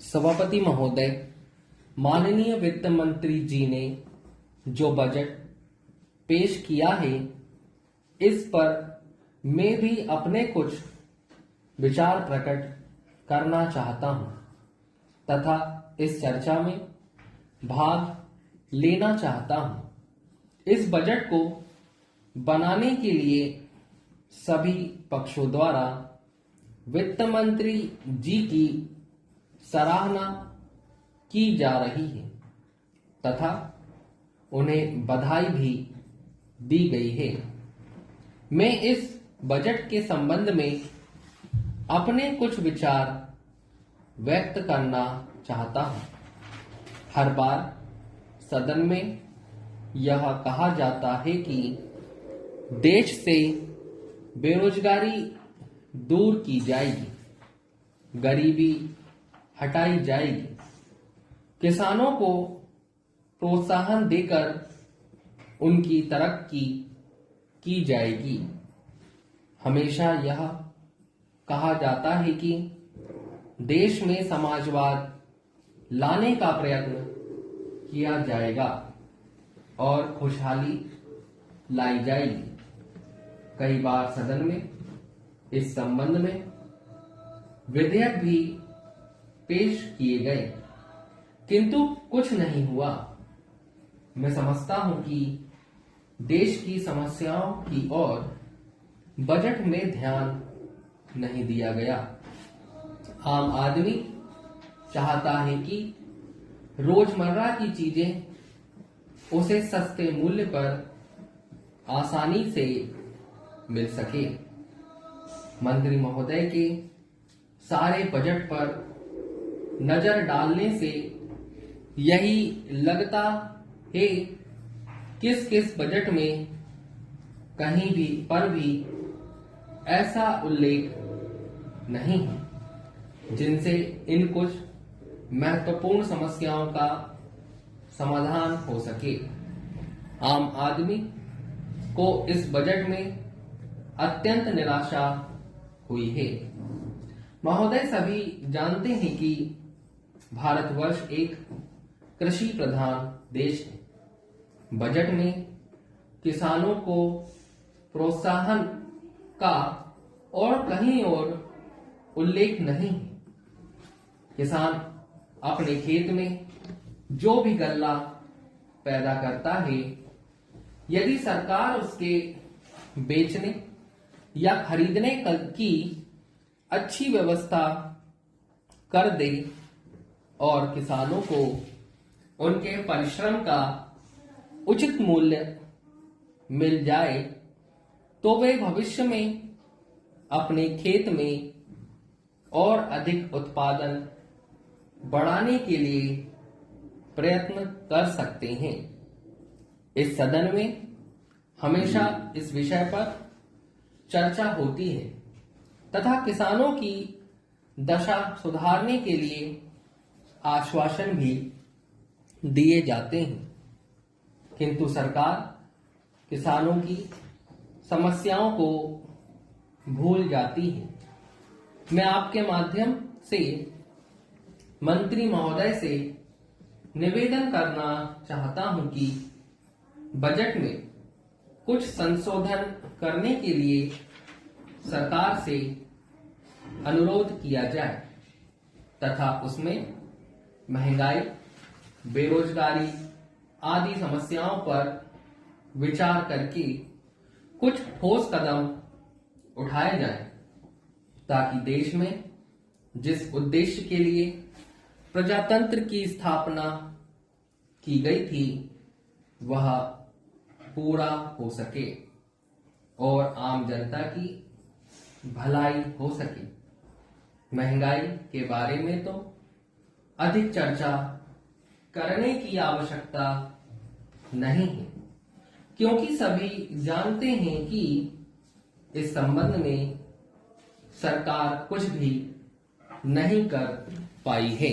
सभापति महोदय, माननीय वित्त मंत्री जी ने जो बजट पेश किया है, इस पर मैं भी अपने कुछ विचार प्रकट करना चाहता हूं तथा इस चर्चा में भाग लेना चाहता हूं। इस बजट को बनाने के लिए सभी पक्षों द्वारा वित्त मंत्री जी की सराहना की जा रही है तथा उन्हें बधाई भी दी गई है। मैं इस बजट के संबंध में अपने कुछ विचार व्यक्त करना चाहता हूं। हर बार सदन में यह कहा जाता है कि देश से बेरोजगारी दूर की जाएगी, गरीबी हटाई जाएगी, किसानों को प्रोत्साहन देकर उनकी तरक्की की जाएगी। हमेशा यह कहा जाता है कि देश में समाजवाद लाने का प्रयत्न किया जाएगा और खुशहाली लाई जाएगी। कई बार सदन में इस संबंध में विधेयक भी पेश किए गए, किंतु कुछ नहीं हुआ। मैं समझता हूं कि देश की समस्याओं की ओर बजट में ध्यान नहीं दिया गया। आम आदमी चाहता है कि रोजमर्रा की चीजें उसे सस्ते मूल्य पर आसानी से मिल सके। मंत्री महोदय के सारे बजट पर नजर डालने से यही लगता है किस किस बजट में कहीं भी पर भी ऐसा उल्लेख नहीं है जिनसे इन कुछ महत्वपूर्ण समस्याओं का समाधान हो सके। आम आदमी को इस बजट में अत्यंत निराशा हुई है। महोदय, सभी जानते हैं कि भारतवर्ष एक कृषि प्रधान देश है। बजट में किसानों को प्रोत्साहन का और कहीं और उल्लेख नहीं है। किसान अपने खेत में जो भी गल्ला पैदा करता है, यदि सरकार उसके बेचने या खरीदने की अच्छी व्यवस्था कर दे और किसानों को उनके परिश्रम का उचित मूल्य मिल जाए, तो वे भविष्य में अपने खेत में और अधिक उत्पादन बढ़ाने के लिए प्रयत्न कर सकते हैं। इस सदन में हमेशा इस विषय पर चर्चा होती है तथा किसानों की दशा सुधारने के लिए आश्वासन भी दिए जाते हैं, किंतु सरकार किसानों की समस्याओं को भूल जाती है। मैं आपके माध्यम से मंत्री महोदय से निवेदन करना चाहता हूं कि बजट में कुछ संशोधन करने के लिए सरकार से अनुरोध किया जाए तथा उसमें महंगाई, बेरोजगारी आदि समस्याओं पर विचार करके कुछ ठोस कदम उठाए जाएं, ताकि देश में जिस उद्देश्य के लिए प्रजातंत्र की स्थापना की गई थी वह पूरा हो सके और आम जनता की भलाई हो सके। महंगाई के बारे में तो अधिक चर्चा करने की आवश्यकता नहीं है, क्योंकि सभी जानते हैं कि इस संबंध में सरकार कुछ भी नहीं कर पाई है।